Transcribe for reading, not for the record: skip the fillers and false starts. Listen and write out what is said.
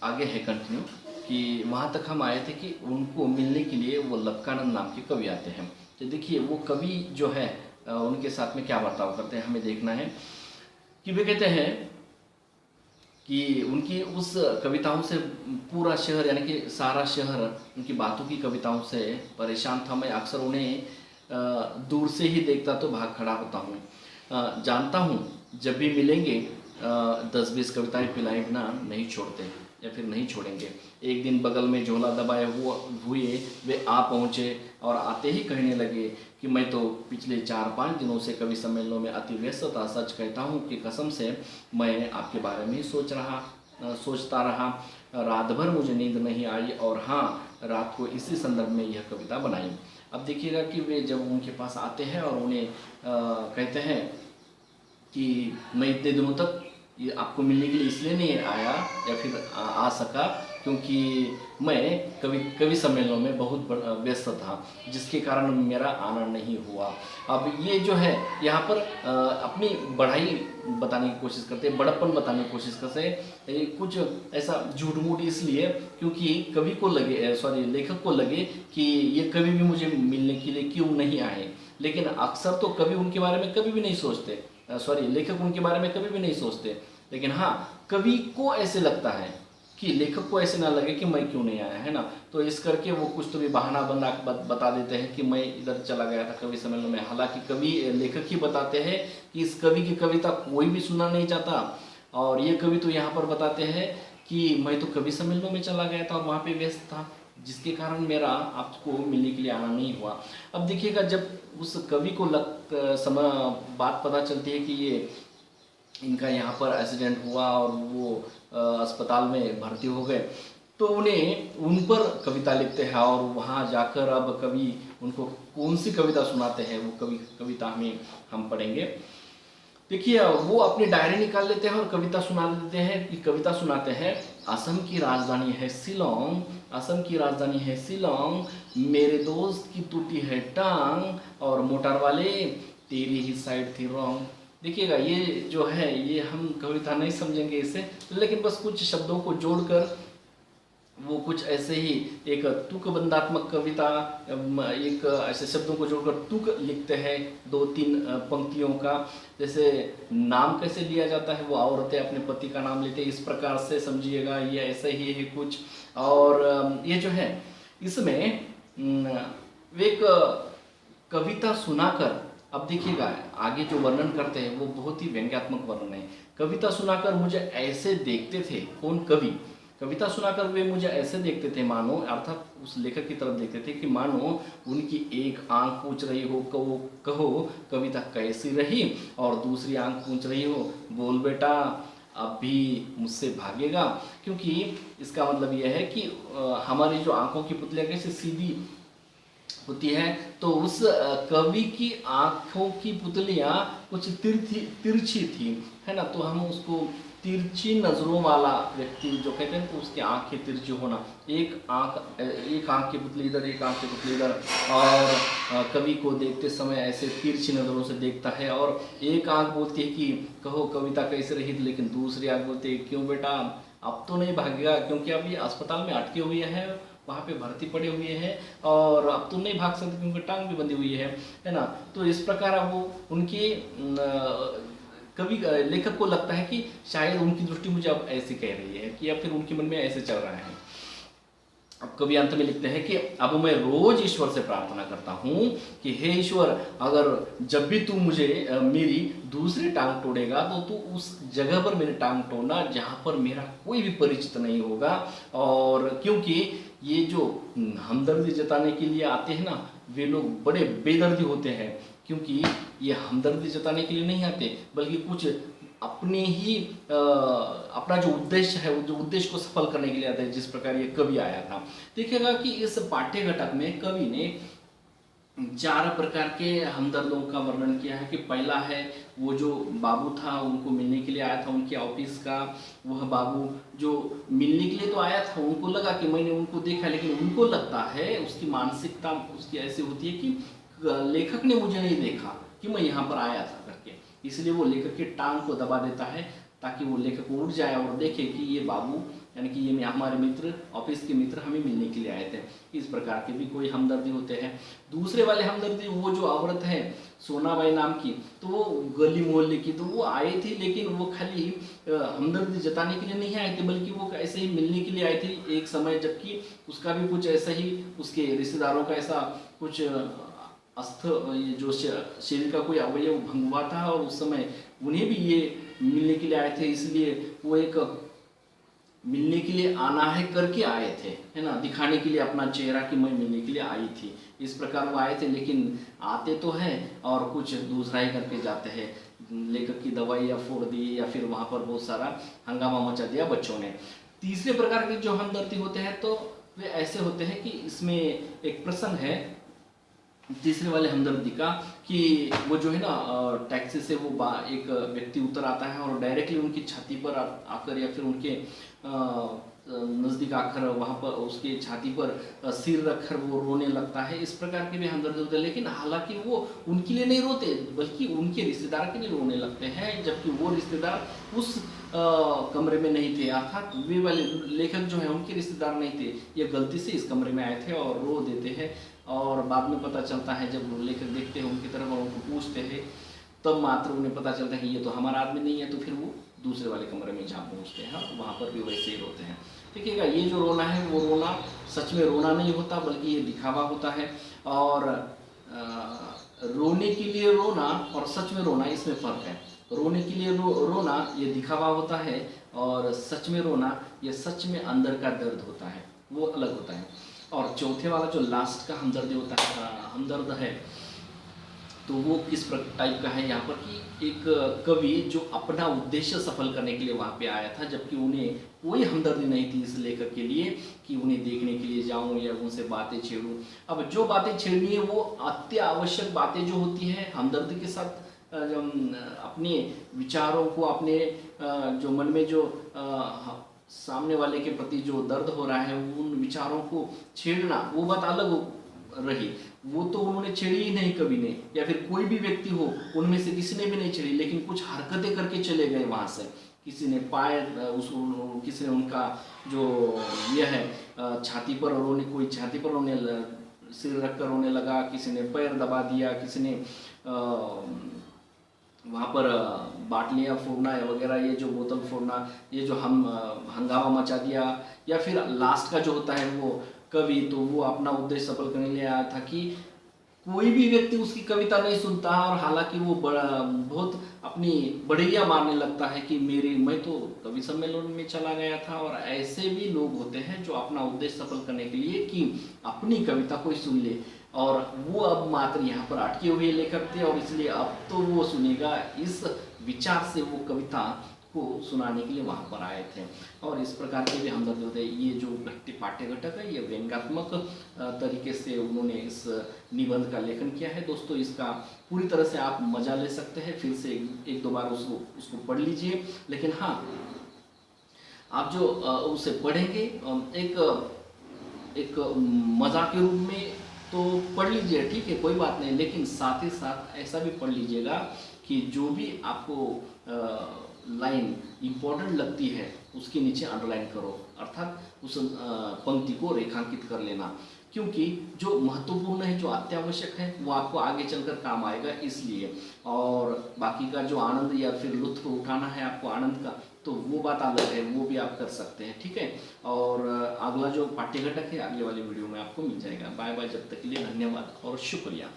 आगे है कंटिन्यू कि वहाँ तक हम आए थे कि उनको मिलने के लिए वो लक्कानंद नाम के कवि आते हैं। तो देखिए वो कवि जो है उनके साथ में क्या बर्ताव करते हैं हमें देखना है कि वे कहते हैं कि उनकी उस कविताओं से पूरा शहर यानी कि सारा शहर उनकी बातों की कविताओं से परेशान था। मैं अक्सर उन्हें दूर से ही देखता तो भाग खड़ा होता हूँ। जानता हूँ जब भी मिलेंगे 10-20 कविताएं पिलाए बिना नहीं छोड़ते या फिर नहीं छोड़ेंगे। एक दिन बगल में झोला दबाए हुए वे आ पहुँचे और आते ही कहने लगे कि मैं तो पिछले 4-5 दिनों से कवि सम्मेलनों में अति व्यस्त था। सच कहता हूँ कि कसम से मैं आपके बारे में ही सोचता रहा। रात भर मुझे नींद नहीं आई और हाँ, रात को इसी संदर्भ में यह कविता बनाई। अब देखिएगा कि वे जब उनके पास आते हैं और उन्हें कहते हैं कि मैं इतने दिनों तक ये आपको मिलने के लिए इसलिए नहीं आया या फिर आ सका क्योंकि मैं कवि सम्मेलनों में बहुत व्यस्त था, जिसके कारण मेरा आना नहीं हुआ। अब ये जो है यहाँ पर अपनी बढ़ाई बताने की कोशिश करते हैं, बड़प्पन बताने की कोशिश करते हैं। कुछ ऐसा झूठ मूठ इसलिए क्योंकि कवि को लगे लेखक को लगे कि ये कवि भी मुझे मिलने के लिए क्यों नहीं आए। लेकिन अक्सर तो कवि उनके बारे में कभी भी नहीं सोचते, लेखक उनके बारे में कभी भी नहीं सोचते। लेकिन हाँ, कवि को ऐसे लगता है कि लेखक को ऐसे ना लगे कि मैं क्यों नहीं आया, है ना। तो इस करके वो कुछ तो भी बहाना बता देते हैं कि मैं इधर चला गया था कवि सम्मेलन में। हालांकि कवि लेखक ही बताते हैं कि इस कवि की कविता कोई भी सुनना नहीं चाहता, और ये कवि तो यहाँ पर बताते हैं कि मैं तो कवि सम्मेलनों में चला गया था और वहाँ पे व्यस्त था, जिसके कारण मेरा आपको मिलने के लिए आना नहीं हुआ। अब देखिएगा जब उस कवि को बात पता चलती है कि ये इनका यहाँ पर एक्सीडेंट हुआ और वो अस्पताल में भर्ती हो गए, तो उन्हें उन पर कविता लिखते हैं और वहाँ जाकर अब कवि उनको कौन सी कविता सुनाते हैं वो कविता हम पढ़ेंगे। देखिए वो अपनी डायरी निकाल लेते हैं और कविता सुना देते हैं कि कविता सुनाते हैं। असम की राजधानी है शिलोंग, असम की राजधानी है शिलोंग, मेरे दोस्त की टूटी है टांग और मोटर वाले तेरी ही साइड थी रॉन्ग। देखिएगा ये जो है ये हम कविता नहीं समझेंगे इसे, लेकिन बस कुछ शब्दों को जोड़कर वो कुछ ऐसे ही एक तुकबंधात्मक कविता, एक ऐसे शब्दों को जोड़कर तुक लिखते हैं 2-3 पंक्तियों का। जैसे नाम कैसे लिया जाता है, वो औरतें अपने पति का नाम लेते हैं, इस प्रकार से समझिएगा ये ऐसे ही है कुछ। और ये जो है इसमें एक कविता सुनाकर, अब देखिएगा आगे जो वर्णन करते हैं वो बहुत ही व्यंग्यात्मक वर्णन है। कविता सुनाकर मुझे ऐसे देखते थे, कौन कवि, कविता सुनाकर वे मुझे ऐसे देखते थे मानो, अर्थात उस लेखक की तरफ देखते थे कि मानो उनकी एक आंख पूछ रही हो कहो कविता कैसी रही, और दूसरी आंख पूछ रही हो बोल बेटा अब भी मुझसे भागेगा। क्योंकि इसका मतलब यह है कि हमारी जो आंखों की पुतलियाँ कैसे सीधी होती है, तो उस कवि की आंखों की पुतलियाँ कुछ तिरछी थी, है ना। तो हम उसको तिरछी नज़रों वाला व्यक्ति जो कहते हैं, तो उसकी आंखें तिरछी होना, एक आंख की पुतली इधर, एक आंख की पुतली इधर, और कवि को देखते समय ऐसे तिरछी नज़रों से देखता है। और एक आंख बोलती है कि कहो कविता कैसे रही, लेकिन दूसरी आंख बोलती है क्यों बेटा अब तो नहीं भागेगा, क्योंकि अब ये अस्पताल में अटके हुए हैं, वहाँ पे भर्ती पड़े हुए हैं और अब तो नहीं भाग सकते क्योंकि टांग भी बंधी हुई है ना। तो इस प्रकार अब वो उनके कवि लेखक को लगता है कि शायद उनकी दृष्टि मुझे अब ऐसे कह रही है कि या फिर उनके मन में ऐसे चल रहा है। अब कवि अंत में लिखते हैं कि अब मैं रोज ईश्वर से प्रार्थना करता हूँ कि हे ईश्वर, अगर जब भी तू मुझे मेरी दूसरी टांग तोड़ेगा तो तू उस जगह पर मेरी टांग तोड़ना जहाँ पर मेरा कोई भी परिचित नहीं होगा। और क्योंकि ये जो हमदर्दी जताने के लिए आते हैं ना, वे लोग बड़े बेदर्दी होते हैं, क्योंकि ये हमदर्दी जताने के लिए नहीं आते बल्कि कुछ अपने ही अपना जो उद्देश्य है, वो जो उद्देश्य को सफल करने के लिए आता है, जिस प्रकार ये कवि आया था। देखिएगा कि इस पाठ्य घटक में कवि ने 4 प्रकार के हमदर्दों का वर्णन किया है। कि पहला है वो जो बाबू था, उनको मिलने के लिए आया था उनके ऑफिस का, वह बाबू जो मिलने के लिए तो आया था, उनको लगा कि मैंने उनको देखा, लेकिन उनको लगता है, उसकी मानसिकता उसकी ऐसी होती है कि लेखक ने मुझे नहीं देखा कि मैं यहाँ पर आया था करके, इसलिए वो लेखक की टांग को दबा देता है ताकि वो लेखक उठ जाए और देखे कि ये बाबू यानी कि ये हमारे मित्र, ऑफिस के मित्र हमें मिलने के लिए आए थे। इस प्रकार के भी कोई हमदर्दी होते हैं। दूसरे वाले हमदर्दी वो जो औरत है सोनाबाई नाम की, तो वो गली मोहल्ले की, तो वो आई थी, लेकिन वो खाली हमदर्दी जताने के लिए नहीं आए थे, बल्कि वो ऐसे ही मिलने के लिए आई थी एक समय, जबकि उसका भी कुछ ऐसा ही, उसके रिश्तेदारों का ऐसा कुछ ये जो शरीर का कोई अवयव भंग हुआ था, और उस समय उन्हें भी ये मिलने के लिए आए थे, इसलिए वो एक मिलने के लिए आना है करके आए थे, है ना, दिखाने के लिए अपना चेहरा कि मैं मिलने के लिए आई थी। इस प्रकार वो आए थे, लेकिन आते तो है और कुछ दूसरा ही करके जाते हैं। लेखक की दवाइयाँ फोड़ दी, या फिर वहाँ पर बहुत सारा हंगामा मचा दिया बच्चों ने। तीसरे प्रकार के जो हमदर्दी होते हैं, तो वे ऐसे होते हैं कि इसमें एक प्रसंग है तीसरे वाले हमदर्दी का, कि वो जो है ना टैक्सी से वो एक व्यक्ति उतर आता है और डायरेक्टली उनकी छाती पर आकर, या फिर उनके नज़दीक आकर वहाँ पर उसकी छाती पर सिर रखकर वो रोने लगता है। इस प्रकार के भी हमदर्दी होते हैं, लेकिन हालांकि वो उनके लिए नहीं रोते, बल्कि उनके रिश्तेदार के लिए रोने लगते हैं, जबकि वो रिश्तेदार उस कमरे में नहीं थे, अर्थात वे वाले लेखक जो है उनके रिश्तेदार नहीं थे, ये गलती से इस कमरे में आए थे और रो देते हैं। और बाद में पता चलता है, जब लेखक देखते हैं उनकी तरफ और उनको पूछते हैं, तब मात्र उन्हें पता चलता है कि ये तो हमारा आदमी नहीं है, तो फिर वो दूसरे वाले कमरे में जा पहुँचते हैं, वहाँ पर भी वैसे ही रोते हैं। देखिएगा, ये जो रोना है वो रोना सच में रोना नहीं होता, बल्कि ये दिखावा होता है। और रोने के लिए रोना और सच में रोना, इसमें फ़र्क है। रोने के लिए रोना ये दिखावा होता है, और सच में रोना ये सच में अंदर का दर्द होता है, वो अलग होता है। और चौथे वाला जो लास्ट का हमदर्द होता है, हमदर्द है, तो वो किस टाइप का है यहाँ पर, कि एक कवि जो अपना उद्देश्य सफल करने के लिए वहाँ पे आया था, जबकि उन्हें कोई हमदर्दी नहीं थी इस लेखक के लिए कि उन्हें देखने के लिए जाऊँ या उनसे बातें छेड़ूँ। अब जो बातें छेड़नी है वो अत्यावश्यक बातें जो होती हैं, हमदर्दी के साथ जो अपने विचारों को, अपने जो मन में जो सामने वाले के प्रति जो दर्द हो रहा है, उन विचारों को छेड़ना, वो बात अलग रही। वो तो उन्होंने छेड़ी ही नहीं कवि ने, या फिर कोई भी व्यक्ति हो उनमें से किसी ने भी नहीं छेड़ी, लेकिन कुछ हरकतें करके चले गए वहाँ से। किसी ने किसी ने उनका जो यह है छाती पर रोने, कोई छाती पर रोने, सिर रख कर रोने लगा, किसी ने पैर दबा दिया, किसी ने वहाँ पर बाटलियाँ फोड़ना वगैरह, ये जो बोतल फोड़ना, ये जो हम हंगामा मचा दिया। या फिर लास्ट का जो होता है वो कवि, तो वो अपना उद्देश्य सफल करने के लिए आया था कि कोई भी व्यक्ति उसकी कविता नहीं सुनता, और हालांकि वो बहुत अपनी बढ़िया मारने लगता है कि मैं तो कवि सम्मेलन में चला गया था। और ऐसे भी लोग होते हैं जो अपना उद्देश्य सफल करने के लिए कि अपनी कविता कोई सुन ले, और वो अब मात्र यहाँ पर अटके हुए लेखक थे, और इसलिए अब तो वो सुनेगा, इस विचार से वो कविता को सुनाने के लिए वहाँ पर आए थे। और इस प्रकार के भी हमदर्द होते हैं। ये जो पाठ्य घटक है, ये व्यंग्यात्मक तरीके से उन्होंने इस निबंध का लेखन किया है। दोस्तों, इसका पूरी तरह से आप मजा ले सकते हैं, फिर से एक दो बार उसको पढ़ लीजिए। लेकिन हाँ, आप जो उसे पढ़ेंगे एक मजा के रूप में तो पढ़ लीजिए, ठीक है, कोई बात नहीं, लेकिन साथ ही साथ ऐसा भी पढ़ लीजिएगा कि जो भी आपको लाइन इम्पोर्टेंट लगती है उसके नीचे अंडरलाइन करो, अर्थात उस पंक्ति को रेखांकित कर लेना, क्योंकि जो महत्वपूर्ण है, जो अत्यावश्यक है, वो आपको आगे चलकर काम आएगा इसलिए। और बाकी का जो आनंद या फिर लुत्फ उठाना है आपको आनंद का, तो वो बात अलग है, वो भी आप कर सकते हैं, ठीक है। और अगला जो पाठ्य घटक है अगले वाले वीडियो में आपको मिल जाएगा। बाय बाय, जब तक के लिए धन्यवाद और शुक्रिया।